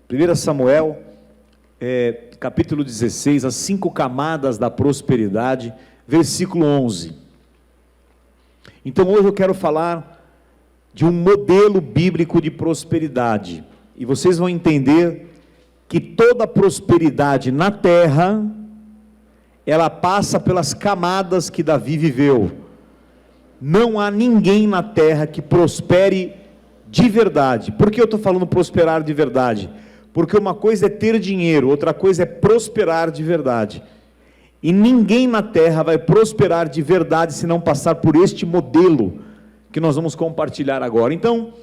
1 Samuel, capítulo 16, as 5 camadas da prosperidade, versículo 11. Então hoje eu quero falar de um modelo bíblico de prosperidade, e vocês vão entender que toda prosperidade na terra, ela passa pelas camadas que Davi viveu. Não há ninguém na terra que prospere de verdade. Por que eu estou falando prosperar de verdade? Porque uma coisa é ter dinheiro, outra coisa é prosperar de verdade. E ninguém na terra vai prosperar de verdade se não passar por este modelo que nós vamos compartilhar agora. Então,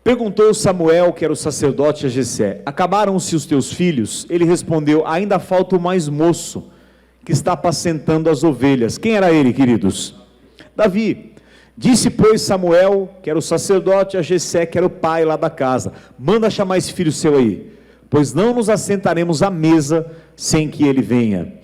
perguntou Samuel, que era o sacerdote, a Jessé: acabaram-se os teus filhos? Ele respondeu: ainda falta o mais moço, que está apacentando as ovelhas. Quem era ele, queridos? Davi. Disse, pois, Samuel, que era o sacerdote, a Jessé, que era o pai lá da casa: manda chamar esse filho seu aí, pois não nos assentaremos à mesa sem que ele venha.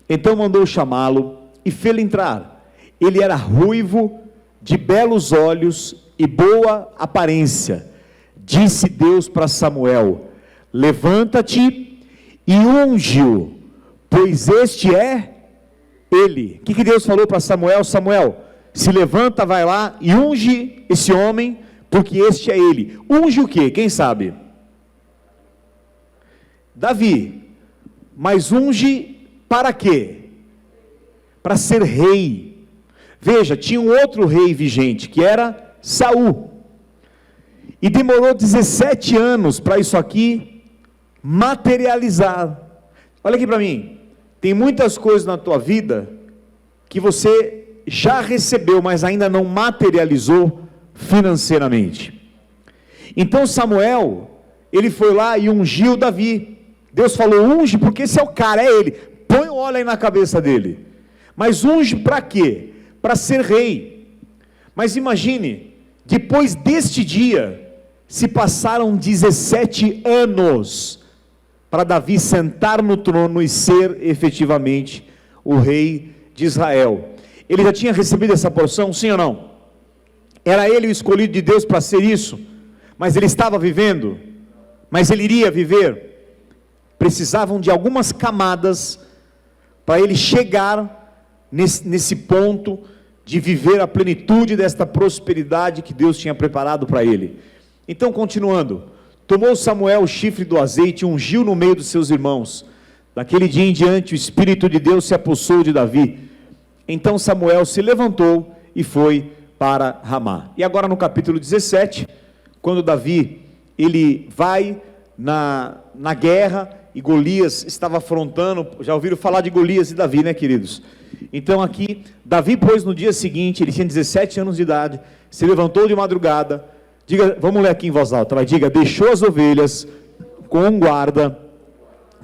Então mandou chamá-lo e fê-lo entrar. Ele era ruivo, de belos olhos e boa aparência. Disse Deus para Samuel: levanta-te e unge-o, pois este é ele. O que Deus falou para Samuel? Samuel, se levanta, vai lá e unge esse homem, porque este é ele. Unge o quê? Quem sabe? Davi. Mas unge para quê? Para ser rei. Veja, tinha um outro rei vigente, que era Saul. E demorou 17 anos para isso aqui materializar. Olha aqui para mim. Tem muitas coisas na tua vida que você já recebeu, mas ainda não materializou financeiramente. Então Samuel, ele foi lá e ungiu Davi. Deus falou: unge, porque esse é o cara, é ele. Põe o óleo aí na cabeça dele. Mas unge para quê? Para ser rei. Mas imagine, depois deste dia, se passaram 17 anos para Davi sentar no trono e ser efetivamente o rei de Israel. Ele já tinha recebido essa porção, sim ou não? Era ele o escolhido de Deus para ser isso? Mas ele estava vivendo? Mas ele iria viver? Precisavam de algumas camadas para ele chegar nesse ponto de viver a plenitude desta prosperidade que Deus tinha preparado para ele. Então, continuando, tomou Samuel o chifre do azeite e ungiu no meio dos seus irmãos. Daquele dia em diante, o Espírito de Deus se apossou de Davi. Então Samuel se levantou e foi para Ramá. E agora no capítulo 17, quando Davi, ele vai na guerra, e Golias estava afrontando. Já ouviram falar de Golias e Davi, né, queridos? Então aqui, Davi, pois, no dia seguinte, ele tinha 17 anos de idade, se levantou de madrugada, vamos ler aqui em voz alta, diga: deixou as ovelhas com um guarda,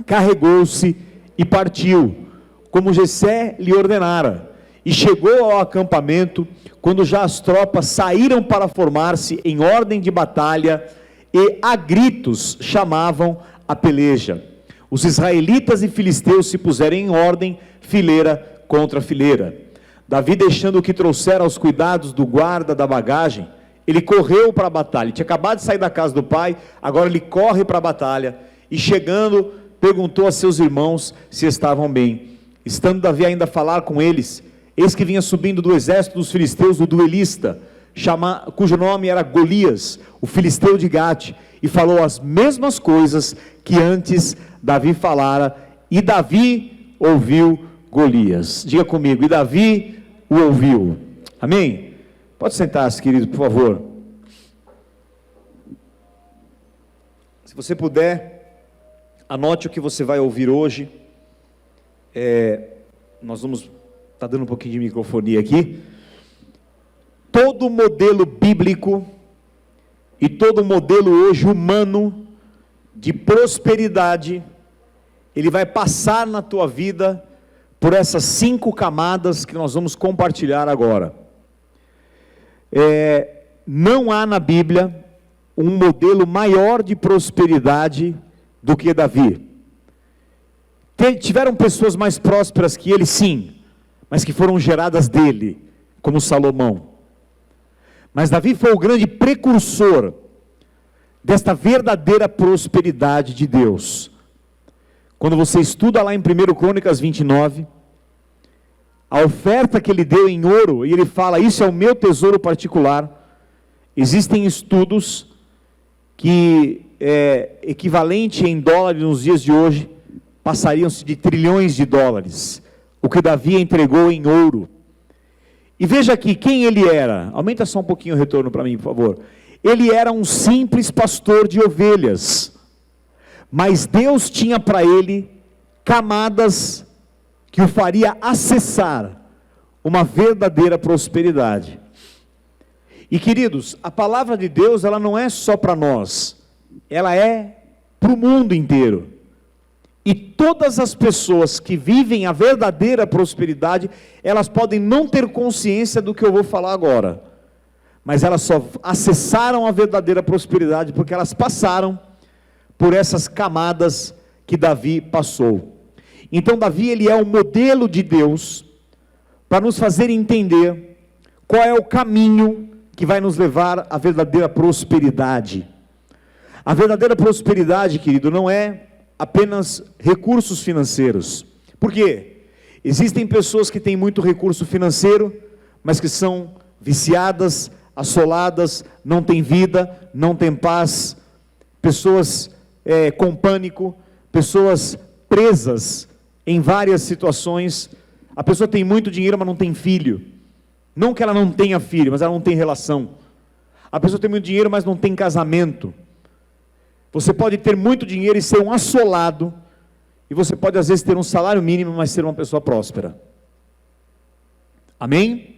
carregou-se e partiu, como Jessé lhe ordenara. E chegou ao acampamento, quando já as tropas saíram para formar-se em ordem de batalha, e a gritos chamavam a peleja. Os israelitas e filisteus se puseram em ordem, fileira contra fileira. Davi, deixando o que trouxera aos cuidados do guarda da bagagem, ele correu para a batalha. Ele tinha acabado de sair da casa do pai, agora ele corre para a batalha, e chegando, perguntou a seus irmãos se estavam bem. Estando Davi ainda a falar com eles, eis que vinha subindo do exército dos filisteus o duelista, cujo nome era Golias, o filisteu de Gate, e falou as mesmas coisas que antes Davi falara, e Davi ouviu Golias. Diga comigo: e Davi o ouviu. Amém? Pode sentar-se, querido, por favor. Se você puder, anote o que você vai ouvir hoje. Nós vamos estar dando um pouquinho de microfonia aqui. Todo modelo bíblico e todo modelo hoje humano de prosperidade, ele vai passar na tua vida por essas 5 camadas que nós vamos compartilhar agora. Não há na Bíblia um modelo maior de prosperidade do que Davi. Tiveram pessoas mais prósperas que ele, sim, mas que foram geradas dele, como Salomão. Mas Davi foi o grande precursor desta verdadeira prosperidade de Deus. Quando você estuda lá em 1 Crônicas 29, a oferta que ele deu em ouro, e ele fala, isso é o meu tesouro particular. Existem estudos que equivalente em dólares nos dias de hoje, passariam-se de trilhões de dólares, o que Davi entregou em ouro. E veja aqui, quem ele era? Aumenta só um pouquinho o retorno para mim, por favor. Ele era um simples pastor de ovelhas, mas Deus tinha para ele camadas que o faria acessar uma verdadeira prosperidade. E queridos, a palavra de Deus, ela não é só para nós, ela é para o mundo inteiro. E todas as pessoas que vivem a verdadeira prosperidade, elas podem não ter consciência do que eu vou falar agora, mas elas só acessaram a verdadeira prosperidade porque elas passaram por essas camadas que Davi passou. Então Davi, ele é o modelo de Deus para nos fazer entender qual é o caminho que vai nos levar à verdadeira prosperidade. A verdadeira prosperidade, querido, não é apenas recursos financeiros. Por quê? Existem pessoas que têm muito recurso financeiro, mas que são viciadas, assoladas, não têm vida, não têm paz, pessoas com pânico, pessoas presas em várias situações. A pessoa tem muito dinheiro, mas não tem filho. Não que ela não tenha filho, mas ela não tem relação. A pessoa tem muito dinheiro, mas não tem casamento. Você pode ter muito dinheiro e ser um assolado, e você pode às vezes ter um salário mínimo, mas ser uma pessoa próspera. Amém?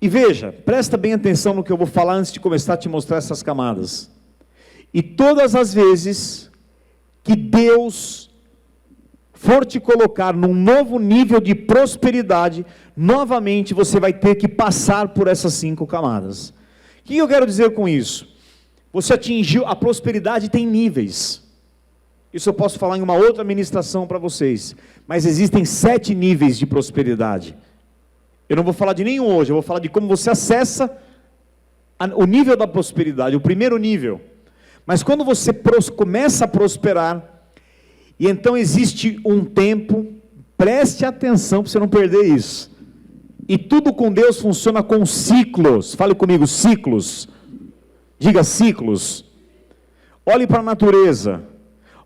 E veja, presta bem atenção no que eu vou falar antes de começar a te mostrar essas camadas. E todas as vezes que Deus for te colocar num novo nível de prosperidade, novamente você vai ter que passar por essas 5 camadas. O que eu quero dizer com isso? Você atingiu, a prosperidade tem níveis. Isso eu posso falar em uma outra ministração para vocês. Mas existem 7 níveis de prosperidade. Eu não vou falar de nenhum hoje, eu vou falar de como você acessa o nível da prosperidade, o primeiro nível. Mas quando você começa a prosperar, e então existe um tempo, preste atenção para você não perder isso. E tudo com Deus funciona com ciclos. Fale comigo, ciclos. Diga ciclos. Olhe para a natureza,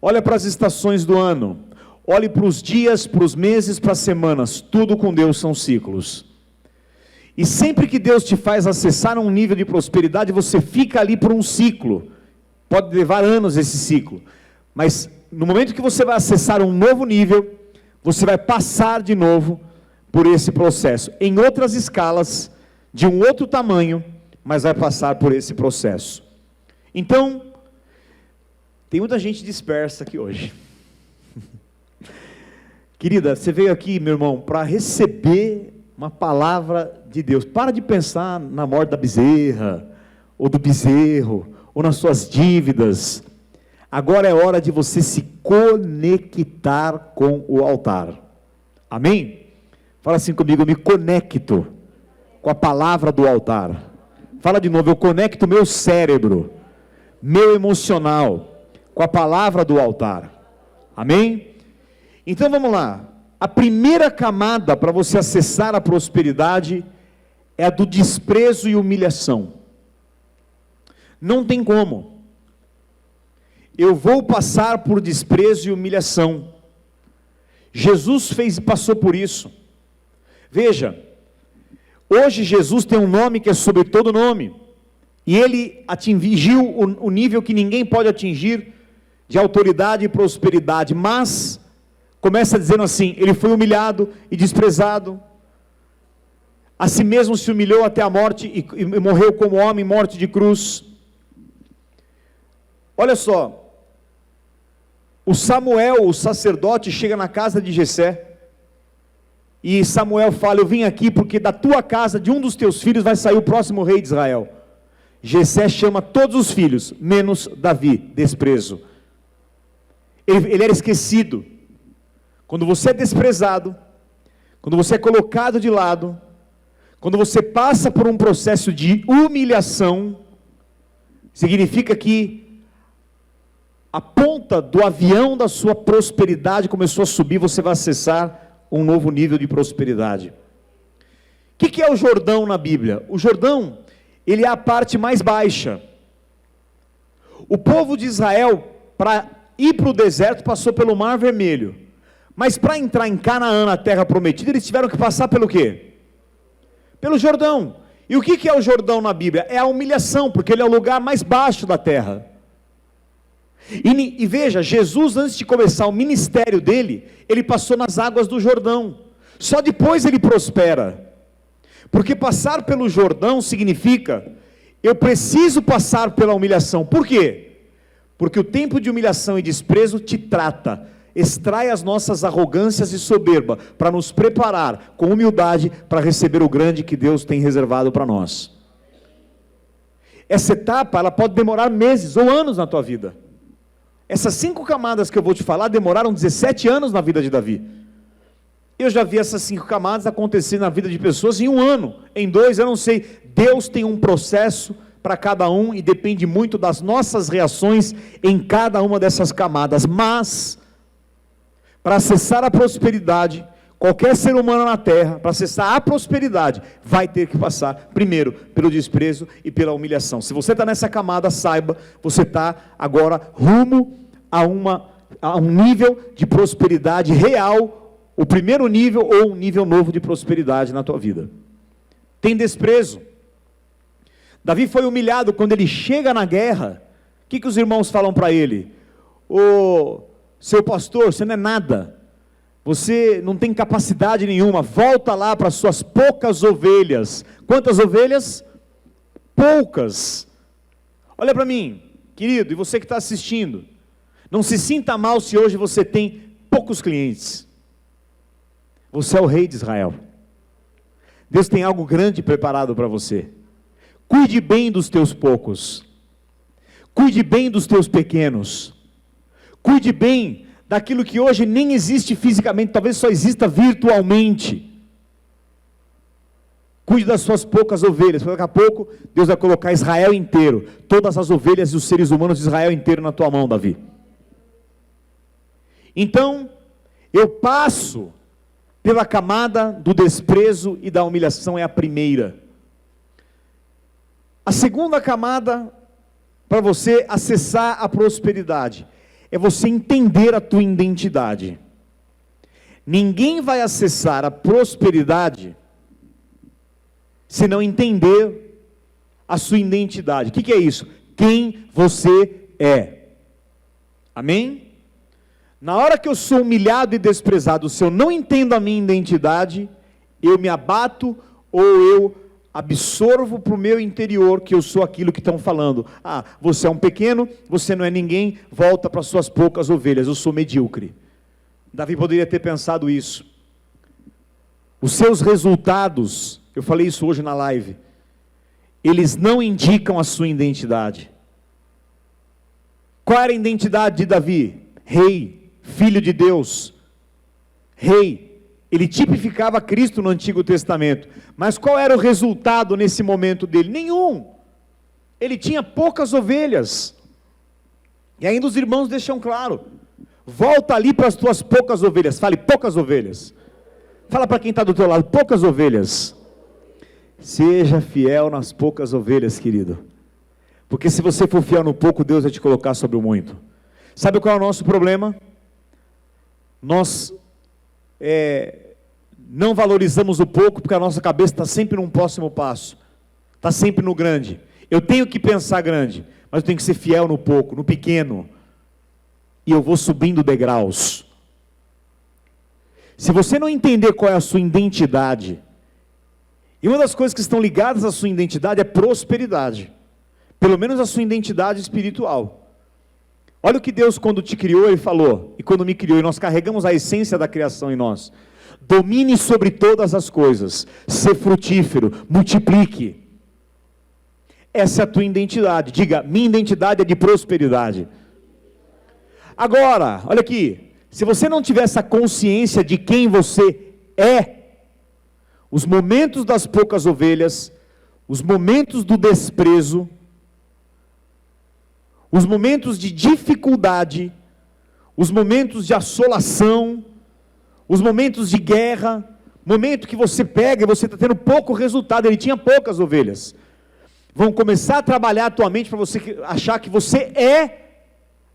olhe para as estações do ano, olhe para os dias, para os meses, para as semanas. Tudo com Deus são ciclos. E sempre que Deus te faz acessar um nível de prosperidade, você fica ali por um ciclo. Pode levar anos esse ciclo, mas no momento que você vai acessar um novo nível, você vai passar de novo por esse processo, em outras escalas, de um outro tamanho, mas vai passar por esse processo. Então, tem muita gente dispersa aqui hoje. Querida, você veio aqui, meu irmão, para receber uma palavra de Deus. Para de pensar na morte da bezerra, ou do bezerro, ou nas suas dívidas. Agora é hora de você se conectar com o altar. Amém? Fala assim comigo, eu me conecto com a palavra do altar. Fala de novo, eu conecto meu cérebro, meu emocional, com a palavra do altar. Amém? Então vamos lá. A primeira camada para você acessar a prosperidade é a do desprezo e humilhação. Não tem como. Eu vou passar por desprezo e humilhação. Jesus passou por isso. Veja, hoje Jesus tem um nome que é sobre todo nome, e ele atingiu o nível que ninguém pode atingir, de autoridade e prosperidade, mas, começa dizendo assim, ele foi humilhado e desprezado, a si mesmo se humilhou até a morte, e morreu como homem, morte de cruz. Olha só, o Samuel, o sacerdote, chega na casa de Jessé, e Samuel fala, eu vim aqui porque da tua casa, de um dos teus filhos, vai sair o próximo rei de Israel. Jessé chama todos os filhos, menos Davi, desprezo. Ele era esquecido. Quando você é desprezado, quando você é colocado de lado, quando você passa por um processo de humilhação, significa que a ponta do avião da sua prosperidade começou a subir, você vai acessar um novo nível de prosperidade. O que é o Jordão na Bíblia? O Jordão, ele é a parte mais baixa. O povo de Israel, para ir para o deserto, passou pelo Mar Vermelho. Mas para entrar em Canaã, na terra prometida, eles tiveram que passar pelo quê? Pelo Jordão. E o que é o Jordão na Bíblia? É a humilhação, porque ele é o lugar mais baixo da terra. E veja, Jesus, antes de começar o ministério dele, ele passou nas águas do Jordão. Só depois ele prospera. Porque passar pelo Jordão significa, eu preciso passar pela humilhação. Por quê? Porque o tempo de humilhação e desprezo te trata, extrai as nossas arrogâncias e soberba, para nos preparar com humildade, para receber o grande que Deus tem reservado para nós. Essa etapa, ela pode demorar meses ou anos na tua vida. Essas 5 camadas que eu vou te falar, demoraram 17 anos na vida de Davi. Eu já vi essas 5 camadas acontecer na vida de pessoas em 1 ano, em 2, eu não sei. Deus tem um processo para cada um, e depende muito das nossas reações em cada uma dessas camadas. Mas, para acessar a prosperidade, qualquer ser humano na terra, para acessar a prosperidade, vai ter que passar, primeiro, pelo desprezo e pela humilhação. Se você está nessa camada, saiba, você está agora rumo a um nível de prosperidade real, o primeiro nível ou um nível novo de prosperidade na tua vida. Tem desprezo. Davi foi humilhado quando ele chega na guerra. O que os irmãos falam para ele? Ô, seu pastor, você não é nada. Você não tem capacidade nenhuma. Volta lá para suas poucas ovelhas. Quantas ovelhas? Poucas. Olha para mim, querido, e você que está assistindo. Não se sinta mal se hoje você tem poucos clientes. Você é o rei de Israel. Deus tem algo grande preparado para você. Cuide bem dos teus poucos. Cuide bem dos teus pequenos. Cuide bem daquilo que hoje nem existe fisicamente, talvez só exista virtualmente. Cuide das suas poucas ovelhas, porque daqui a pouco Deus vai colocar Israel inteiro, todas as ovelhas e os seres humanos de Israel inteiro na tua mão, Davi. Então, eu passo pela camada do desprezo e da humilhação, é a primeira. A segunda camada, para você acessar a prosperidade, é você entender a tua identidade. Ninguém vai acessar a prosperidade se não entender a sua identidade. O que é isso? Quem você é. Amém? Na hora que eu sou humilhado e desprezado, se eu não entendo a minha identidade, eu me abato ou eu absorvo para o meu interior que eu sou aquilo que estão falando. Ah, você é um pequeno, você não é ninguém, volta para suas poucas ovelhas, eu sou medíocre. Davi poderia ter pensado isso. Os seus resultados, eu falei isso hoje na live, eles não indicam a sua identidade. Qual era a identidade de Davi? Rei. Filho de Deus, rei. Ele tipificava Cristo no Antigo Testamento, mas qual era o resultado nesse momento dele? Nenhum. Ele tinha poucas ovelhas, e ainda os irmãos deixam claro, volta ali para as tuas poucas ovelhas, fale poucas ovelhas, fala para quem está do teu lado, poucas ovelhas, seja fiel nas poucas ovelhas, querido, porque se você for fiel no pouco, Deus vai te colocar sobre o muito. Sabe qual é o nosso problema? Nós não valorizamos o pouco, porque a nossa cabeça está sempre num próximo passo, está sempre no grande. Eu tenho que pensar grande, mas eu tenho que ser fiel no pouco, no pequeno, e eu vou subindo degraus. Se você não entender qual é a sua identidade, e uma das coisas que estão ligadas à sua identidade é prosperidade, pelo menos a sua identidade espiritual. Olha o que Deus, quando te criou, Ele falou, e quando me criou, e nós carregamos a essência da criação em nós. Domine sobre todas as coisas, ser frutífero, multiplique. Essa é a tua identidade. Diga, minha identidade é de prosperidade. Agora, olha aqui, se você não tiver essa consciência de quem você é, os momentos das poucas ovelhas, os momentos do desprezo, os momentos de dificuldade, os momentos de assolação, os momentos de guerra, momento que você pega e você está tendo pouco resultado, ele tinha poucas ovelhas, vão começar a trabalhar a tua mente para você achar que você é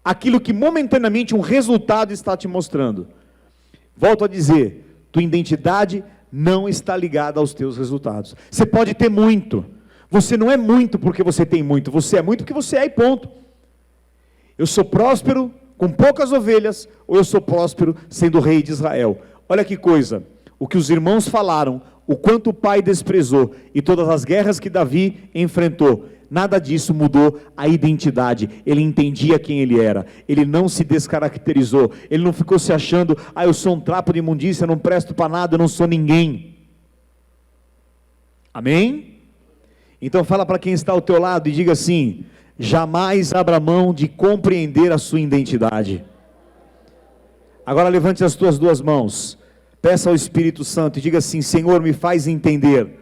aquilo que momentaneamente um resultado está te mostrando. Volto a dizer, tua identidade não está ligada aos teus resultados. Você pode ter muito, você não é muito porque você tem muito, você é muito porque você é e ponto. Eu sou próspero com poucas ovelhas, ou eu sou próspero sendo rei de Israel. Olha que coisa, o que os irmãos falaram, o quanto o pai desprezou, e todas as guerras que Davi enfrentou, nada disso mudou a identidade. Ele entendia quem ele era, ele não se descaracterizou, ele não ficou se achando, eu sou um trapo de imundícia, eu não presto para nada, eu não sou ninguém. Amém? Então fala para quem está ao teu lado e diga assim: jamais abra mão de compreender a sua identidade. Agora levante as tuas duas mãos, peça ao Espírito Santo e diga assim: Senhor, me faz entender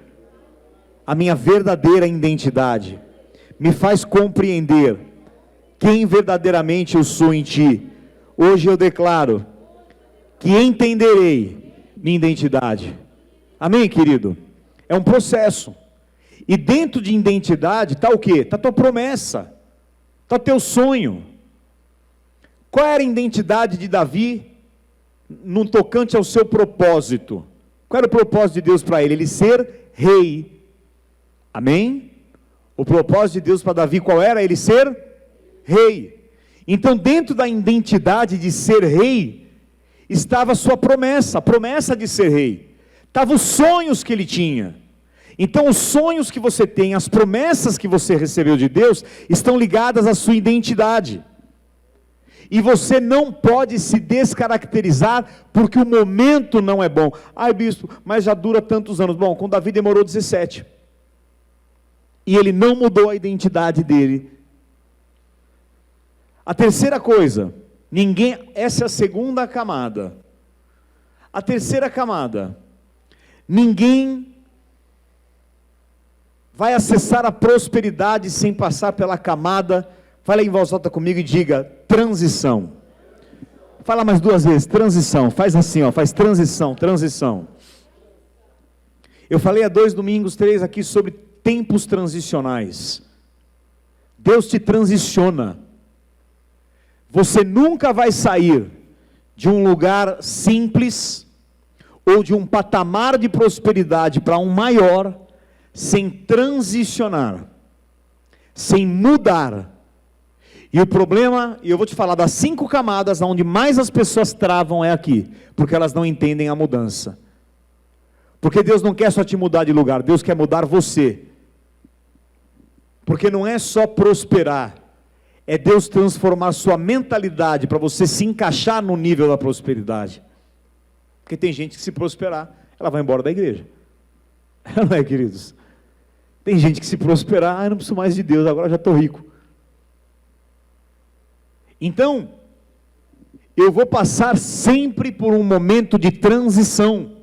a minha verdadeira identidade, me faz compreender quem verdadeiramente eu sou em Ti. Hoje eu declaro que entenderei minha identidade. Amém, querido? É um processo. E dentro de identidade está o quê? Está a tua promessa, está o teu sonho. Qual era a identidade de Davi no tocante ao seu propósito? Qual era o propósito de Deus para ele? Ele ser rei. Amém? O propósito de Deus para Davi qual era? Ele ser rei. Então dentro da identidade de ser rei, estava a sua promessa, a promessa de ser rei. Estavam os sonhos que ele tinha. Então os sonhos que você tem, as promessas que você recebeu de Deus, estão ligadas à sua identidade. E você não pode se descaracterizar, porque o momento não é bom. Ai bispo, mas já dura tantos anos. Bom, com Davi demorou 17. E ele não mudou a identidade dele. A terceira coisa, essa é a segunda camada. A terceira camada, ninguém vai acessar a prosperidade sem passar pela camada, fala em voz alta comigo e diga, transição. Fala mais duas vezes, transição, faz assim, faz transição, transição. Eu falei há 2 domingos, 3 aqui sobre tempos transicionais. Deus te transiciona. Você nunca vai sair de um lugar simples, ou de um patamar de prosperidade para um maior, sem transicionar, sem mudar. E o problema, e eu vou te falar das 5 camadas, onde mais as pessoas travam é aqui, porque elas não entendem a mudança. Porque Deus não quer só te mudar de lugar, Deus quer mudar você. Porque não é só prosperar, é Deus transformar a sua mentalidade, para você se encaixar no nível da prosperidade. Porque tem gente que se prosperar, ela vai embora da igreja. Não é, queridos? Tem gente que se prosperar, não preciso mais de Deus, agora já estou rico. Então, eu vou passar sempre por um momento de transição.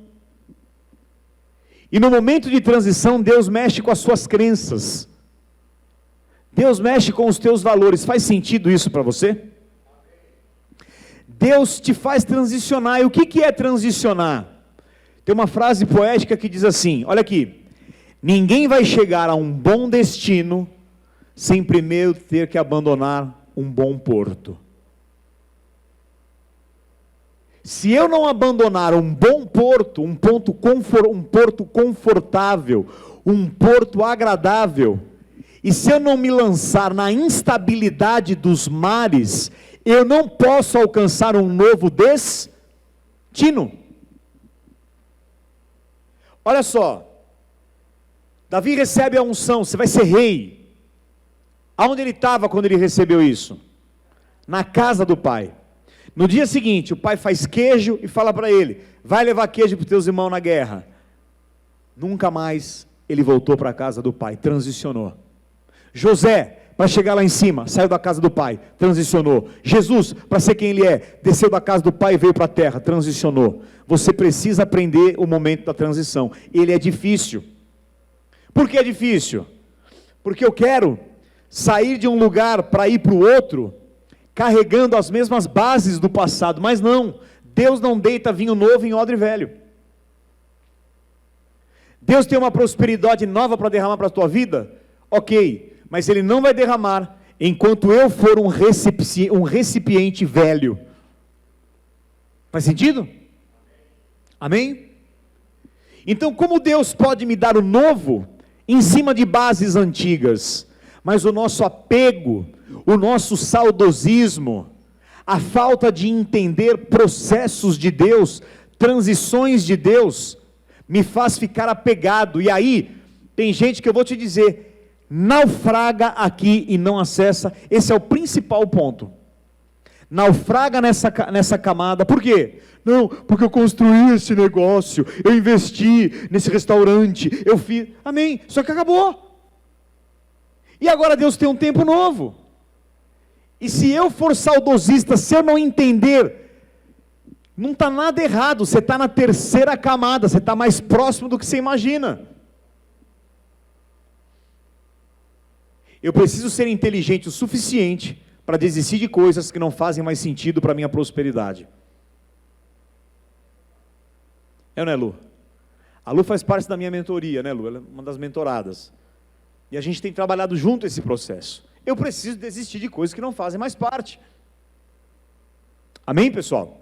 E no momento de transição, Deus mexe com as suas crenças. Deus mexe com os teus valores. Faz sentido isso para você? Deus te faz transicionar. E o que é transicionar? Tem uma frase poética que diz assim, olha aqui: ninguém vai chegar a um bom destino sem primeiro ter que abandonar um bom porto. Se eu não abandonar um bom porto, um porto confortável, um porto agradável, e se eu não me lançar na instabilidade dos mares, eu não posso alcançar um novo destino. Olha só, Davi recebe a unção, você vai ser rei. Aonde ele estava quando ele recebeu isso? Na casa do pai. No dia seguinte, o pai faz queijo e fala para ele, vai levar queijo para os teus irmãos na guerra. Nunca mais ele voltou para a casa do pai, transicionou. José, para chegar lá em cima, saiu da casa do pai, transicionou. Jesus, para ser quem ele é, desceu da casa do pai e veio para a terra, transicionou. Você precisa aprender o momento da transição. Ele é difícil. Por que é difícil? Porque eu quero sair de um lugar para ir para o outro, carregando as mesmas bases do passado, mas não, Deus não deita vinho novo em odre velho. Deus tem uma prosperidade nova para derramar para a tua vida? Ok, mas Ele não vai derramar enquanto eu for um recipiente velho. Faz sentido? Amém? Então, como Deus pode me dar o novo em cima de bases antigas? Mas o nosso apego, o nosso saudosismo, a falta de entender processos de Deus, transições de Deus, me faz ficar apegado. E aí, tem gente que eu vou te dizer, naufraga aqui e não acessa. Esse é o principal ponto. Naufraga nessa camada. Por quê? Não, porque eu construí esse negócio, eu investi nesse restaurante, eu fiz, amém, só que acabou. E agora Deus tem um tempo novo. E se eu for saudosista, se eu não entender, não está nada errado, você está na terceira camada, você está mais próximo do que você imagina. Eu preciso ser inteligente o suficiente para desistir de coisas que não fazem mais sentido para a minha prosperidade. É ou não é, Lu? A Lu faz parte da minha mentoria, né, Lu? Ela é uma das mentoradas. E a gente tem trabalhado junto esse processo. Eu preciso desistir de coisas que não fazem mais parte. Amém, pessoal?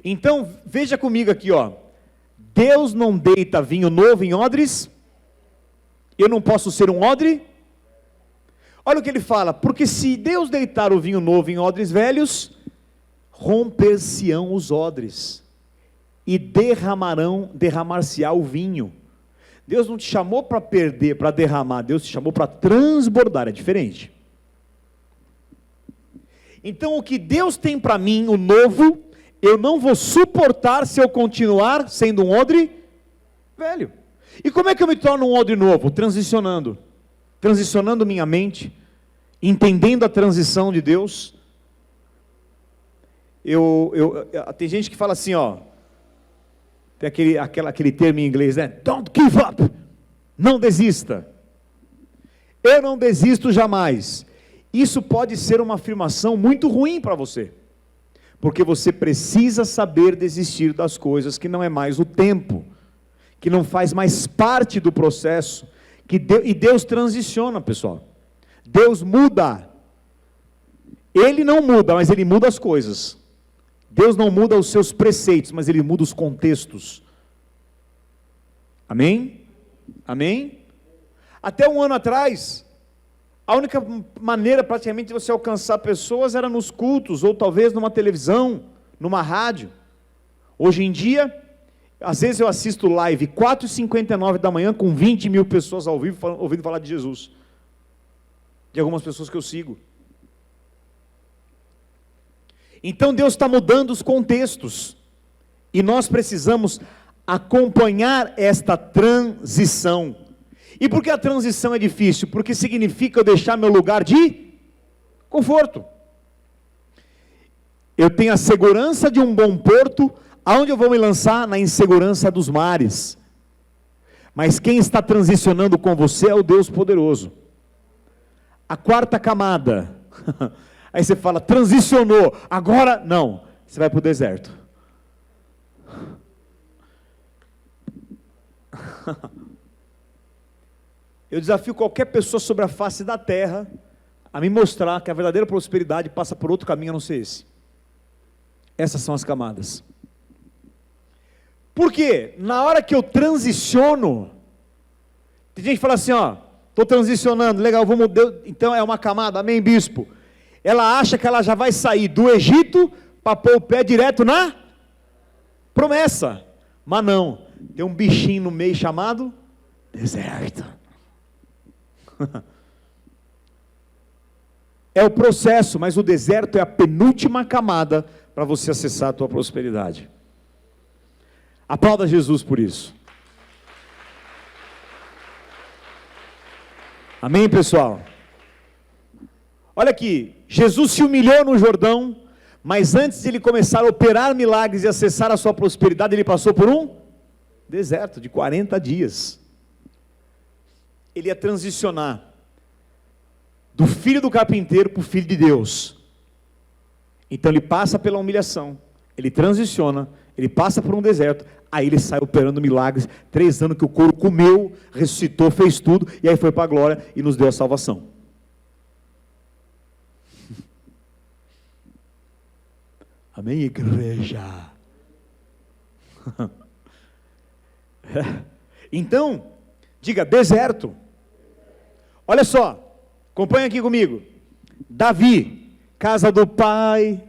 Então, veja comigo aqui, ó. Deus não deita vinho novo em odres. Eu não posso ser um odre. Olha o que ele fala. Porque se Deus deitar o vinho novo em odres velhos, romper-se-ão os odres. E derramar-se-á o vinho. Deus não te chamou para perder, para derramar. Deus te chamou para transbordar. É diferente. Então, o que Deus tem para mim, o novo, eu não vou suportar se eu continuar sendo um odre velho. E como é que eu me torno um odre novo? Transicionando minha mente, entendendo a transição de Deus. Tem gente que fala assim, ó, tem aquele termo em inglês, né? Don't give up, não desista. Eu não desisto jamais. Isso pode ser uma afirmação muito ruim para você, porque você precisa saber desistir das coisas que não é mais o tempo, que não faz mais parte do processo, e Deus transiciona, pessoal. Deus muda. Ele não muda, mas Ele muda as coisas. Deus não muda os seus preceitos, mas Ele muda os contextos. Amém? Amém? Até um ano atrás, a única maneira praticamente de você alcançar pessoas era nos cultos, ou talvez numa televisão, numa rádio. Hoje em dia, às vezes eu assisto live 4h59 da manhã com 20 mil pessoas ao vivo ouvindo falar de Jesus. De algumas pessoas que eu sigo. Então Deus está mudando os contextos. E nós precisamos acompanhar esta transição. E por que a transição é difícil? Porque significa eu deixar meu lugar de conforto. Eu tenho a segurança de um bom porto. Aonde eu vou me lançar? Na insegurança dos mares. Mas quem está transicionando com você é o Deus poderoso. A quarta camada. Aí você fala, transicionou, agora não. Você vai para o deserto. Eu desafio qualquer pessoa sobre a face da terra a me mostrar que a verdadeira prosperidade passa por outro caminho a não ser esse. Essas são as camadas. Por quê? Na hora que eu transiciono, tem gente que fala assim, ó, estou transicionando, legal, vamos, então é uma camada, amém, bispo? Ela acha que ela já vai sair do Egito para pôr o pé direto na promessa. Mas não, tem um bichinho no meio chamado deserto. É o processo, mas o deserto é a penúltima camada para você acessar a tua prosperidade. Aplauda Jesus por isso. Amém, pessoal? Olha aqui, Jesus se humilhou no Jordão, mas antes de ele começar a operar milagres e acessar a sua prosperidade, ele passou por um deserto de 40 dias. Ele ia transicionar do filho do carpinteiro para o filho de Deus. Então ele passa pela humilhação, ele transiciona, ele passa por um deserto, aí ele sai operando milagres, 3 anos que o couro comeu, ressuscitou, fez tudo, e aí foi para a glória e nos deu a salvação. Amém, igreja? Então, diga, deserto. Olha só, acompanha aqui comigo. Davi, casa do pai,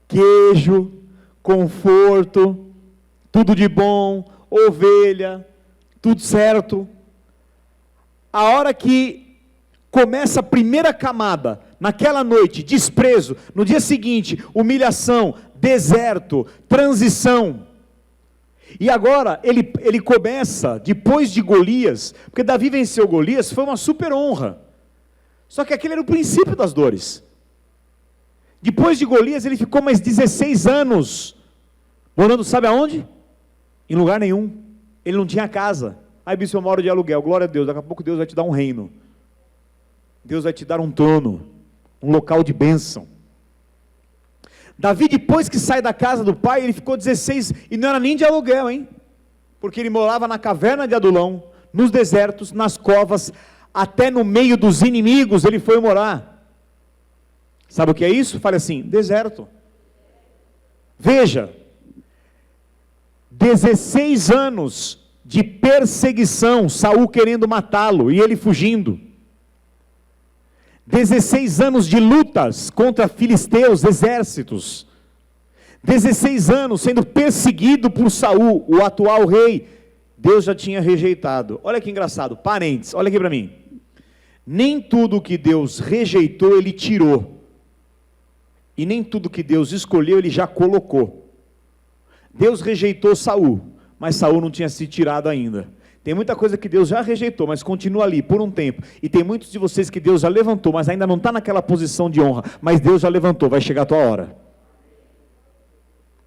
queijo, conforto, tudo de bom, ovelha, tudo certo. A hora que começa a primeira camada, naquela noite, desprezo, no dia seguinte, humilhação, deserto, transição. E agora, ele começa, depois de Golias, porque Davi venceu Golias, foi uma super honra. Só que aquele era o princípio das dores. Depois de Golias, ele ficou mais 16 anos, morando sabe aonde? Em lugar nenhum. Ele não tinha casa. Aí, bicho, eu moro de aluguel, glória a Deus, daqui a pouco Deus vai te dar um reino. Deus vai te dar um trono, um local de bênção. Davi, depois que sai da casa do pai, ele ficou 16, e não era nem de aluguel, hein? Porque ele morava na caverna de Adulão, nos desertos, nas covas, até no meio dos inimigos ele foi morar. Sabe o que é isso? Fale assim, deserto. Veja, 16 anos de perseguição, Saul querendo matá-lo, e ele fugindo. 16 anos de lutas contra filisteus, exércitos. 16 anos sendo perseguido por Saul, o atual rei. Deus já tinha rejeitado. Olha que engraçado, parênteses, olha aqui para mim. Nem tudo que Deus rejeitou, ele tirou. E nem tudo que Deus escolheu, ele já colocou. Deus rejeitou Saul, mas Saul não tinha sido tirado ainda. Tem muita coisa que Deus já rejeitou, mas continua ali por um tempo. E tem muitos de vocês que Deus já levantou, mas ainda não está naquela posição de honra. Mas Deus já levantou, vai chegar a tua hora.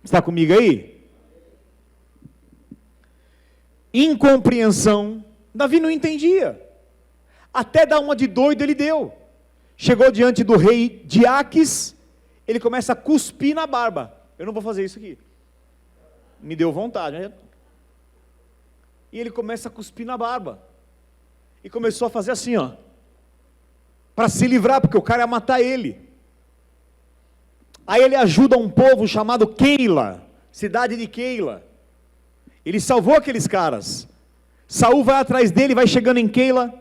Está comigo aí? Incompreensão. Davi não entendia. Até dar uma de doido ele deu. Chegou diante do rei de Aques, ele começa a cuspir na barba. Eu não vou fazer isso aqui. Me deu vontade, né? E ele começa a cuspir na barba. E começou a fazer assim, ó. Para se livrar, porque o cara ia matar ele. Aí ele ajuda um povo chamado Keila, cidade de Keila. Ele salvou aqueles caras. Saul vai atrás dele, vai chegando em Keila.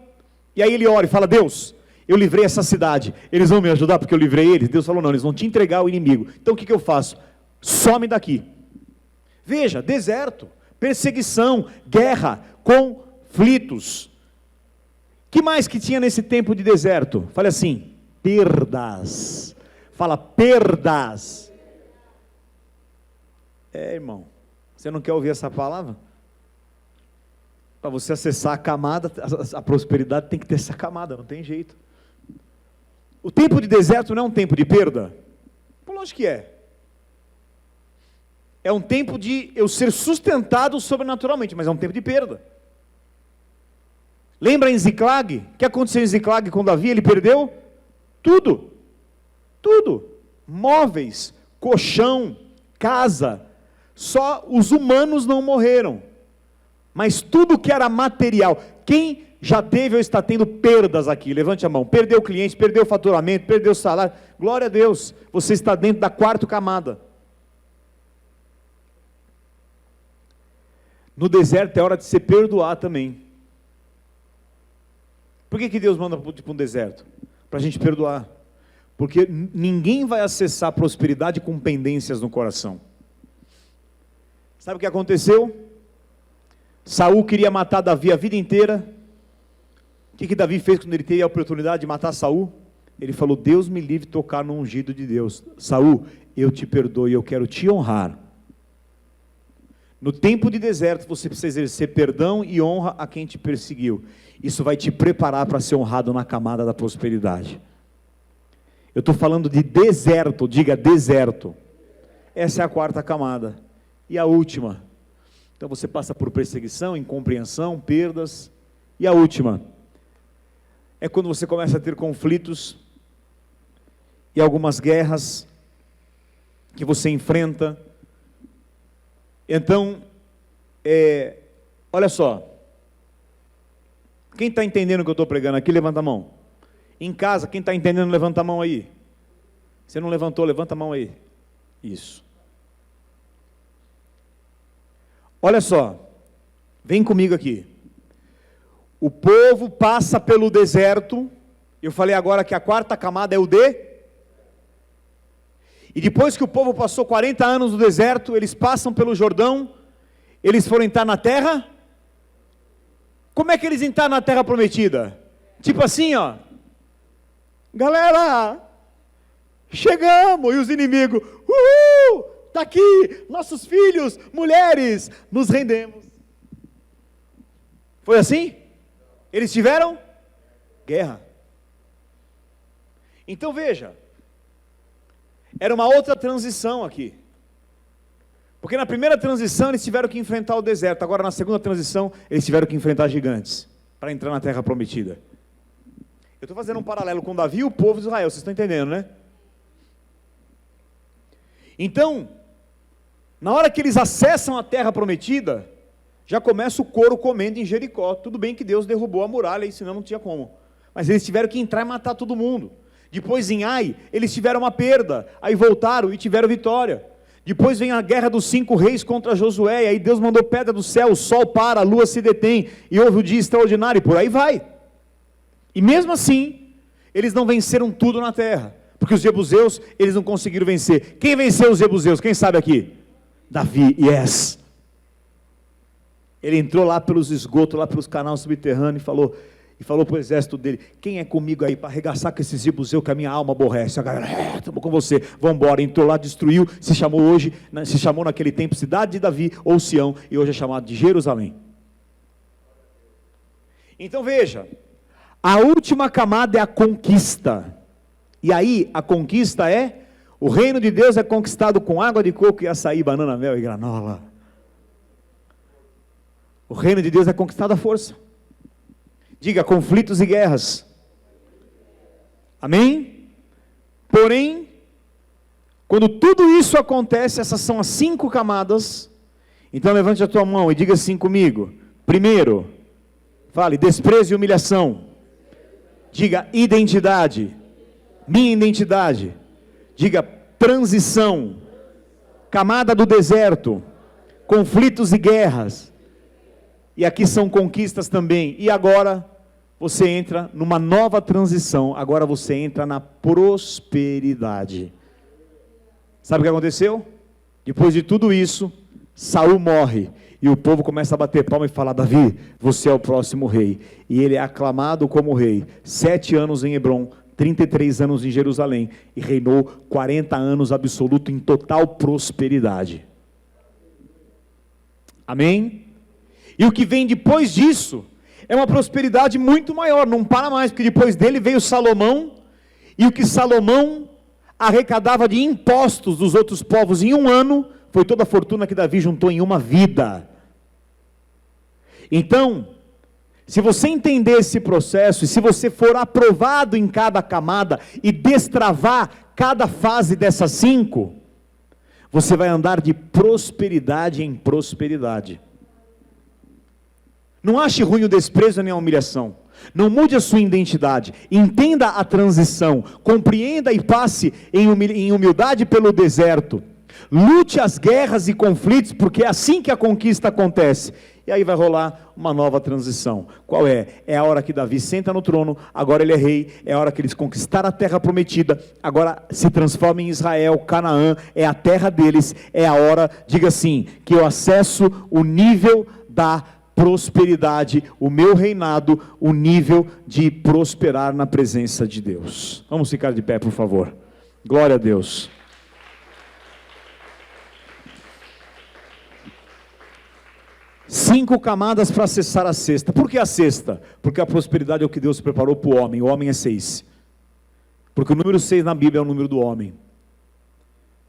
E aí ele ora e fala, Deus, eu livrei essa cidade. Eles vão me ajudar porque eu livrei eles? Deus falou, não, eles vão te entregar ao inimigo. Então o que eu faço? Some daqui. Veja, deserto. Perseguição, guerra, conflitos. Que mais que tinha nesse tempo de deserto? Fale assim, perdas. Fala, perdas. Irmão, você não quer ouvir essa palavra? Para você acessar a camada, a prosperidade tem que ter essa camada, não tem jeito. O tempo de deserto não é um tempo de perda? Por longe que é. É um tempo de eu ser sustentado sobrenaturalmente, mas é um tempo de perda. Lembra em Ziclag? O que aconteceu em Ziclag com Davi? Ele perdeu tudo. Tudo. Móveis, colchão, casa. Só os humanos não morreram. Mas tudo que era material. Quem já teve ou está tendo perdas aqui? Levante a mão. Perdeu o cliente, perdeu o faturamento, perdeu o salário. Glória a Deus. Você está dentro da 4ª camada. No deserto é hora de se perdoar também. Por que Deus manda para um deserto? Para a gente perdoar. Porque ninguém vai acessar a prosperidade com pendências no coração. Sabe o que aconteceu? Saul queria matar Davi a vida inteira. O que Davi fez quando ele teve a oportunidade de matar Saul? Ele falou, Deus me livre de tocar no ungido de Deus. Saul, eu te perdoo e eu quero te honrar. No tempo de deserto, você precisa exercer perdão e honra a quem te perseguiu. Isso vai te preparar para ser honrado na camada da prosperidade. Eu estou falando de deserto, diga deserto. Essa é a 4ª camada. E a última? Então você passa por perseguição, incompreensão, perdas. E a última? É quando você começa a ter conflitos e algumas guerras que você enfrenta. Então, olha só, quem está entendendo o que eu estou pregando aqui, levanta a mão. Em casa, quem está entendendo, levanta a mão aí. Você não levantou, levanta a mão aí. Isso. Olha só, vem comigo aqui. O povo passa pelo deserto. Eu falei agora que a quarta camada é o D. E depois que o povo passou 40 anos no deserto, eles passam pelo Jordão, eles foram entrar na terra. Como é que eles entraram na terra prometida? Tipo assim, ó. Galera, chegamos, e os inimigos, está aqui, nossos filhos, mulheres, nos rendemos. Foi assim? Eles tiveram guerra. Então veja, era uma outra transição aqui. Porque na primeira transição eles tiveram que enfrentar o deserto, agora na segunda transição eles tiveram que enfrentar gigantes, para entrar na terra prometida. Eu estou fazendo um paralelo com Davi e o povo de Israel, vocês estão entendendo, né? Então, na hora que eles acessam a terra prometida, já começa o couro comendo em Jericó. Tudo bem que Deus derrubou a muralha, e senão não tinha como. Mas eles tiveram que entrar e matar todo mundo. Depois em Ai, eles tiveram uma perda, aí voltaram e tiveram vitória. Depois vem a guerra dos 5 reis contra Josué, e aí Deus mandou pedra do céu, o sol para, a lua se detém, e houve o dia extraordinário, e por aí vai. E mesmo assim, eles não venceram tudo na terra, porque os jebuseus, eles não conseguiram vencer. Quem venceu os jebuseus? Quem sabe aqui? Davi, yes. Ele entrou lá pelos esgotos, lá pelos canais subterrâneos, e falou para o exército dele: quem é comigo aí para arregaçar com esses jebuseus que a minha alma aborrece? A galera, estamos com você, vamos embora. Entrou lá, destruiu, se chamou naquele tempo Cidade de Davi, ou Sião, e hoje é chamado de Jerusalém. Então veja, a última camada é a conquista, e aí a conquista é, o reino de Deus é conquistado com água de coco e açaí, banana, mel e granola. O reino de Deus é conquistado à força. Diga, conflitos e guerras. Amém? Porém, quando tudo isso acontece, essas são as 5 camadas. Então levante a tua mão e diga assim comigo. Primeiro, fale, desprezo e humilhação. Diga, identidade. Minha identidade. Diga, transição. Camada do deserto. Conflitos e guerras. E aqui são conquistas também. E agora você entra numa nova transição. Agora você entra na prosperidade. Sabe o que aconteceu? Depois de tudo isso, Saul morre. E o povo começa a bater palma e falar: Davi, você é o próximo rei. E ele é aclamado como rei. 7 anos em Hebrom, 33 anos em Jerusalém. E reinou 40 anos absoluto em total prosperidade. Amém? E o que vem depois disso é uma prosperidade muito maior, não para mais, porque depois dele veio Salomão, e o que Salomão arrecadava de impostos dos outros povos em um ano, foi toda a fortuna que Davi juntou em uma vida. Então, se você entender esse processo, e se você for aprovado em cada camada, e destravar cada fase dessas 5, você vai andar de prosperidade em prosperidade. Não ache ruim o desprezo nem a humilhação. Não mude a sua identidade. Entenda a transição. Compreenda e passe em humildade pelo deserto. Lute as guerras e conflitos, porque é assim que a conquista acontece. E aí vai rolar uma nova transição. Qual é? É a hora que Davi senta no trono, agora ele é rei, é a hora que eles conquistaram a terra prometida, agora se transforma em Israel, Canaã, é a terra deles, é a hora, diga assim, que eu acesso o nível da prosperidade, o meu reinado, o nível de prosperar na presença de Deus. Vamos ficar de pé, por favor. Glória a Deus. Cinco camadas para acessar a sexta. Por que a sexta? Porque a prosperidade é o que Deus preparou para o homem. O homem é 6. Porque o número 6 na Bíblia é o número do homem.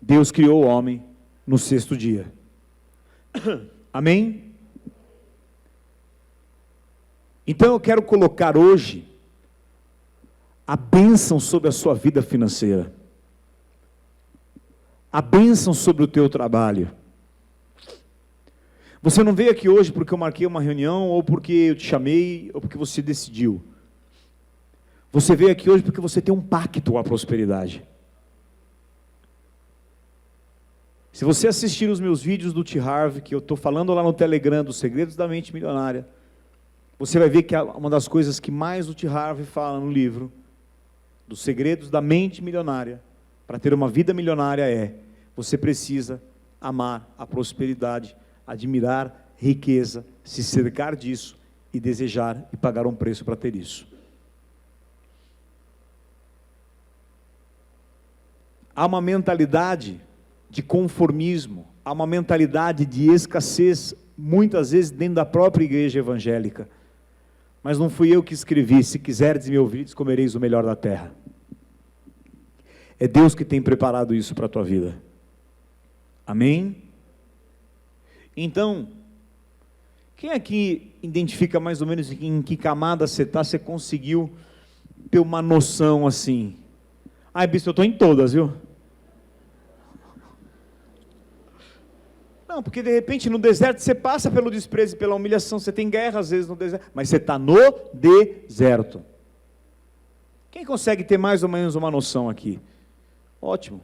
Deus criou o homem no 6º dia. Amém? Então eu quero colocar hoje a bênção sobre a sua vida financeira. a bênção sobre o teu trabalho. Você não veio aqui hoje porque eu marquei uma reunião, ou porque eu te chamei, ou porque você decidiu. Você veio aqui hoje porque você tem um pacto com a prosperidade. Se você assistir os meus vídeos do T. Harv, que eu estou falando lá no Telegram, dos segredos da mente milionária, você vai ver que uma das coisas que mais o T. Harv fala no livro, dos segredos da mente milionária, para ter uma vida milionária você precisa amar a prosperidade, admirar riqueza, se cercar disso e desejar e pagar um preço para ter isso. Há uma mentalidade de conformismo, há uma mentalidade de escassez, muitas vezes dentro da própria igreja evangélica. Mas não fui eu que escrevi: se quiserdes me ouvir, comereis o melhor da terra. É Deus que tem preparado isso para a tua vida. Amém? Então, quem aqui identifica mais ou menos em que camada você está? Você conseguiu ter uma noção assim? Ai, bispo, eu estou em todas, viu? Não, porque de repente no deserto você passa pelo desprezo e pela humilhação, você tem guerra às vezes no deserto, mas você está no deserto. Quem consegue ter mais ou menos uma noção aqui? Ótimo.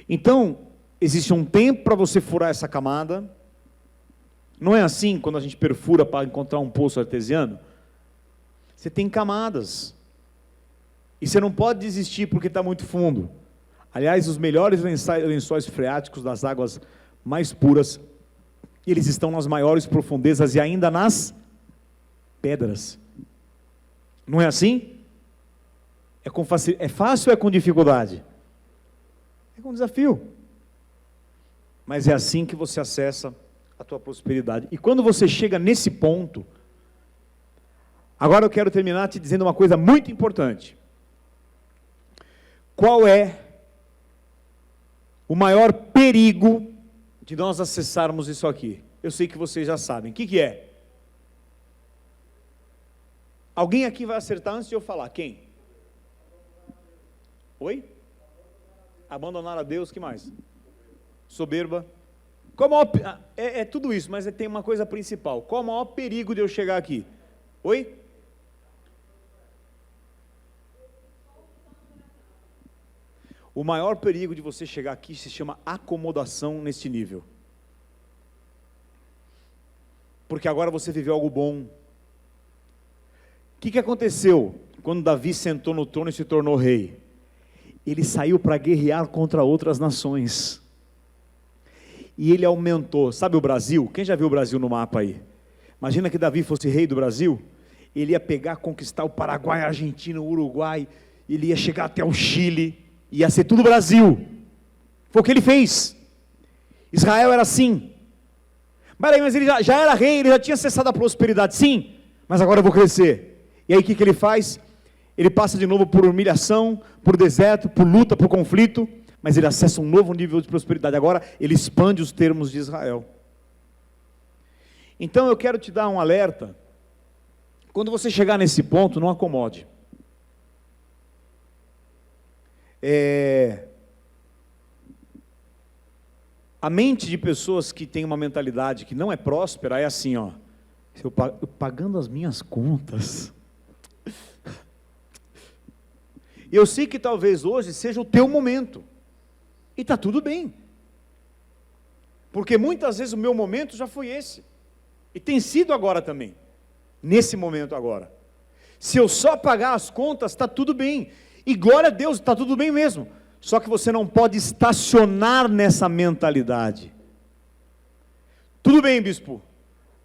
Então, existe um tempo para você furar essa camada. Não é assim quando a gente perfura para encontrar um poço artesiano? Você tem camadas. E você não pode desistir porque está muito fundo. Aliás, os melhores lençóis freáticos das águas mais puras, eles estão nas maiores profundezas e ainda nas pedras. Não é assim? É fácil ou é com dificuldade? É com desafio. Mas é assim que você acessa a tua prosperidade. E quando você chega nesse ponto, agora eu quero terminar te dizendo uma coisa muito importante. Qual é o maior perigo de nós acessarmos isso aqui? Eu sei que vocês já sabem. O que é? Alguém aqui vai acertar antes de eu falar. Quem? Oi? Abandonar a Deus, que mais? Soberba. É tudo isso, mas tem uma coisa principal. Qual o maior perigo de eu chegar aqui? Oi? O maior perigo de você chegar aqui se chama acomodação neste nível. Porque agora você viveu algo bom. O que aconteceu quando Davi sentou no trono e se tornou rei? Ele saiu para guerrear contra outras nações. E ele aumentou. Sabe o Brasil? Quem já viu o Brasil no mapa aí? Imagina que Davi fosse rei do Brasil. Ele ia pegar, conquistar o Paraguai, a Argentina, o Uruguai. Ele ia chegar até o Chile. Ia ser tudo Brasil. Foi o que ele fez. Israel era assim. Mas ele já era rei, ele já tinha cessado a prosperidade. Sim, mas agora eu vou crescer. E aí o que ele faz? Ele passa de novo por humilhação, por deserto, por luta, por conflito, mas ele acessa um novo nível de prosperidade. Agora ele expande os termos de Israel. Então eu quero te dar um alerta. Quando você chegar nesse ponto, não acomode. A mente de pessoas que têm uma mentalidade que não é próspera é assim, ó. Eu pagando as minhas contas. Eu sei que talvez hoje seja o teu momento. E está tudo bem. Porque muitas vezes o meu momento já foi esse. E tem sido agora também. Nesse momento agora. Se eu só pagar as contas, está tudo bem. E glória a Deus, está tudo bem mesmo. Só que você não pode estacionar nessa mentalidade. Tudo bem, bispo.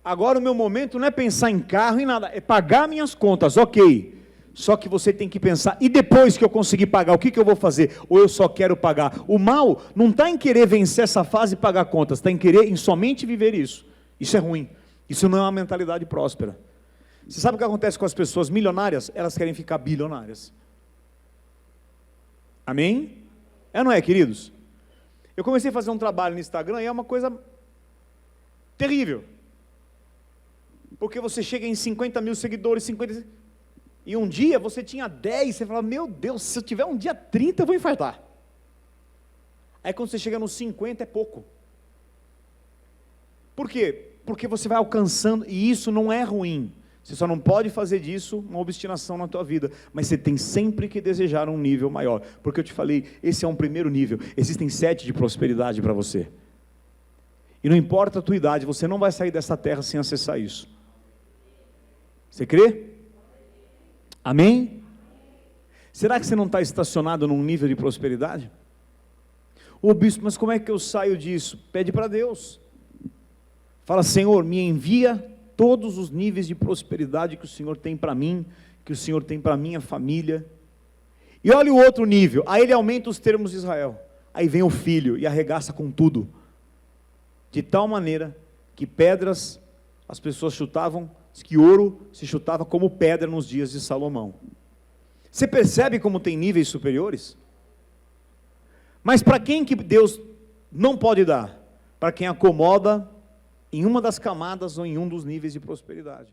Agora o meu momento não é pensar em carro e nada. É pagar minhas contas, ok. Só que você tem que pensar, e depois que eu conseguir pagar, o que eu vou fazer? Ou eu só quero pagar? O mal não está em querer vencer essa fase e pagar contas, está em querer em somente viver isso. Isso é ruim. Isso não é uma mentalidade próspera. Você sabe o que acontece com as pessoas milionárias? Elas querem ficar bilionárias. Amém? É ou não é, queridos? Eu comecei a fazer um trabalho no Instagram e é uma coisa terrível. Porque você chega em 50 mil seguidores, 50... E um dia você tinha 10, você fala, meu Deus, se eu tiver um dia 30 eu vou infartar. Aí quando você chega nos 50 é pouco. Por quê? Porque você vai alcançando, e isso não é ruim. Você só não pode fazer disso uma obstinação na tua vida, mas você tem sempre que desejar um nível maior, porque eu te falei, esse é um primeiro nível, existem 7 de prosperidade para você, e não importa a tua idade, você não vai sair dessa terra sem acessar isso. Você crê? Amém? Será que você não está estacionado num nível de prosperidade? Ô bispo, mas como é que eu saio disso? Pede para Deus, fala: Senhor, me envia todos os níveis de prosperidade que o Senhor tem para mim, que o Senhor tem para minha família. E olha o outro nível, aí ele aumenta os termos de Israel, aí vem o filho e arregaça com tudo, de tal maneira que pedras, as pessoas chutavam, que ouro se chutava como pedra nos dias de Salomão. Você percebe como tem níveis superiores? Mas para quem que Deus não pode dar? Para quem acomoda em uma das camadas ou em um dos níveis de prosperidade.